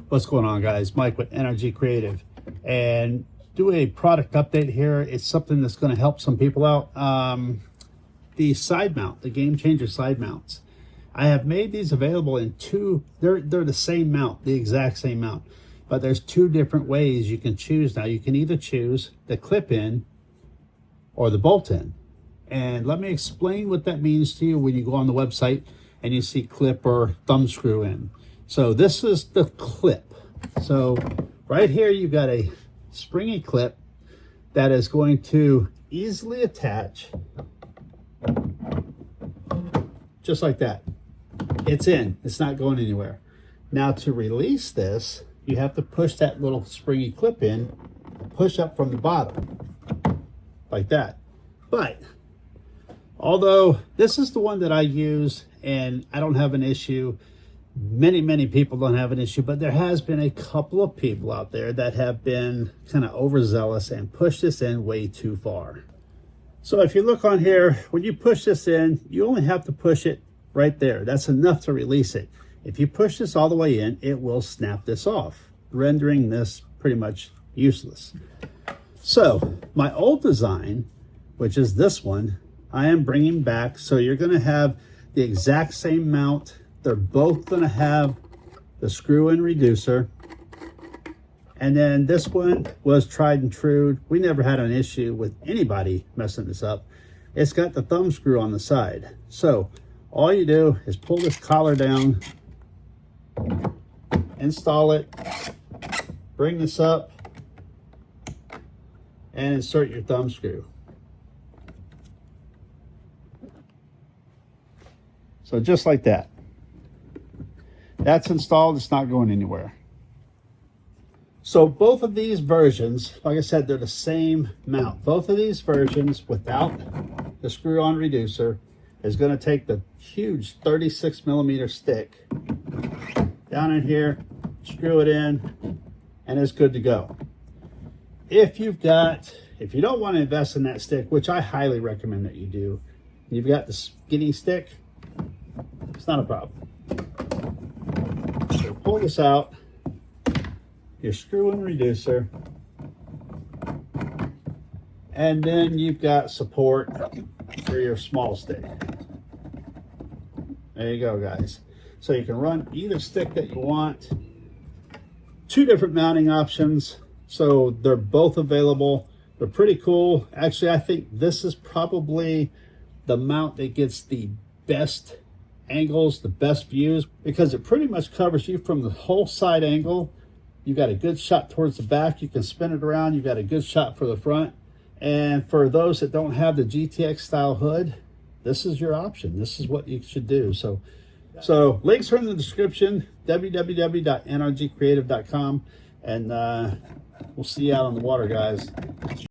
What's going on, guys? Mike with NRGcreativ, and do a product update here. It's something that's going to help some people out. The side mount, the Game Changer side mounts. I have made these available in two. They're the same mount, the exact same mount, but there's two different ways you can choose now. You can either choose the clip in or the bolt in. And let me explain what that means to you when you go on the website and you see clip or thumb screw in. So this is the clip. So right here you've got a springy clip that is going to easily attach just like that. It's in, it's not going anywhere. Now to release this, you have to push that little springy clip in, push up from the bottom like that. But although this is the one that I use and I don't have an issue, many people don't have an issue, but there has been a couple of people out there that have been kind of overzealous and pushed this in way too far. So if you look on here, when you push this in, you only have to push it right there. That's enough to release it. If you push this all the way in, it will snap this off, rendering this pretty much useless. So my old design, which is this one, I am bringing back. So you're going to have the exact same mount. They're both going to have the screw-in reducer. And then this one was tried and true. We never had an issue with anybody messing this up. It's got the thumb screw on the side. So all you do is pull this collar down, install it, bring this up, and insert your thumb screw. So just like that. That's installed, it's not going anywhere. So both of these versions, like I said, they're the same mount. Both of these versions without the screw-on reducer is going to take the huge 36mm stick down in here, screw it in, and it's good to go. If you don't want to invest in that stick, which I highly recommend that you do, you've got the skinny stick, it's not a problem. So pull this out, your screw-in reducer, and then you've got support for your small stick. There you go, guys. So you can run either stick that you want. Two different mounting options, so they're both available. They're pretty cool. Actually, I think this is probably the mount that gets the best angles, the best views, because it pretty much covers you from the whole side angle. You've got a good shot towards the back. You can spin it around. You've got a good shot for the front. And for those that don't have the GTX style hood, this is your option. This is what you should do. So links are in the description, www.nrgcreativ.com, and we'll see you out on the water, guys.